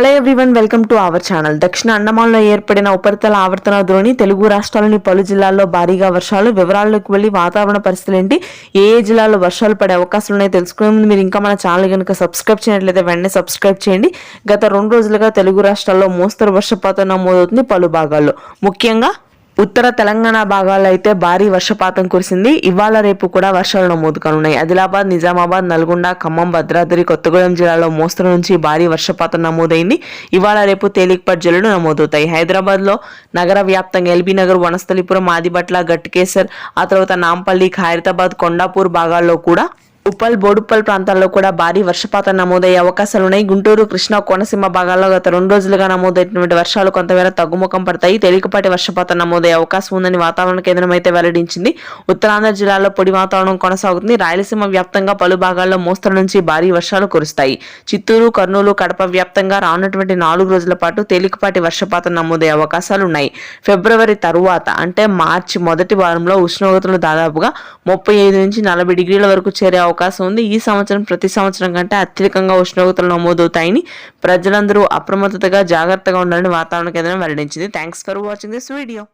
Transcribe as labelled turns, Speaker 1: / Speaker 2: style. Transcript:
Speaker 1: Hello everyone, welcome to our channel. దక్షిణ అండమాన్లో ఏర్పడిన ఉపరితల ఆవర్తన ద్రోణి తెలుగు రాష్ట్రాల్లోని పలు జిల్లాల్లో భారీగా వర్షాలు. వివరాల్లోకి వెళ్లి వాతావరణ పరిస్థితులు ఏంటి, ఏ జిల్లాలో వర్షాలు పడే అవకాశాలు ఉన్నాయో తెలుసుకునే ముందు మీరు ఇంకా మన ఛానల్ కనుక సబ్స్క్రైబ్ చేయనట్లయితే వెంటనే సబ్స్క్రైబ్ చేయండి. గత 2 రోజులుగా తెలుగు రాష్ట్రాల్లో మోస్తరు వర్షపాతం నమోదవుతుంది పలు భాగాల్లో. ముఖ్యంగా ఉత్తర తెలంగాణ భాగాల్లో అయితే భారీ వర్షపాతం కురిసింది. ఇవాళ రేపు కూడా వర్షాలు నమోదు కానున్నాయి. ఆదిలాబాద్, నిజామాబాద్, నల్గొండ, ఖమ్మం, భద్రాద్రి కొత్తగూడెం జిల్లాలో మోస్తరు నుంచి భారీ వర్షపాతం నమోదైంది. ఇవాళ రేపు తేలికపాటి జల్లులు నమోదవుతాయి. హైదరాబాద్ లో నగర వ్యాప్తంగా ఎల్బీ నగర్, వనస్థలిపురం, ఆదిబట్ల, గట్కేసర్, ఆ తర్వాత నాంపల్లి, ఖైరతాబాద్, కొండాపూర్ భాగాల్లో కూడా ఉప్పల్, బోడుప్పల్ ప్రాంతాల్లో కూడా భారీ వర్షపాతం నమోదయ్యే అవకాశాలు ఉన్నాయి. గుంటూరు, కృష్ణా, కోనసీమ భాగాల్లో గత 2 రోజులుగా నమోదైనటువంటి వర్షాలు కొంతమేర తగ్గుముఖం పడతాయి. తేలికపాటి వర్షపాతం నమోదయ్యే అవకాశం ఉందని వాతావరణ కేంద్రం అయితే వెల్లడించింది. ఉత్తరాంధ్ర జిల్లాలో పొడి వాతావరణం కొనసాగుతుంది. రాయలసీమ వ్యాప్తంగా పలు భాగాల్లో మోస్తరు నుంచి భారీ వర్షాలు కురుస్తాయి. చిత్తూరు, కర్నూలు, కడప వ్యాప్తంగా రానున్నటువంటి 4 రోజుల పాటు తేలికపాటి వర్షపాతం నమోదయ్యే అవకాశాలు ఉన్నాయి. ఫిబ్రవరి తరువాత అంటే మార్చి మొదటి వారంలో ఉష్ణోగ్రతలు దాదాపుగా 35 నుంచి 40 డిగ్రీల వరకు చేరే అవకాశం ఉంది. ఈ సంవత్సరం ప్రతి సంవత్సరం కంటే అత్యధికంగా ఉష్ణోగ్రతలు నమోదవుతాయని ప్రజలందరూ అప్రమత్తతగా జాగ్రత్తగా ఉండాలని వాతావరణ కేంద్రం వెల్లడించింది. Thanks for watching this video.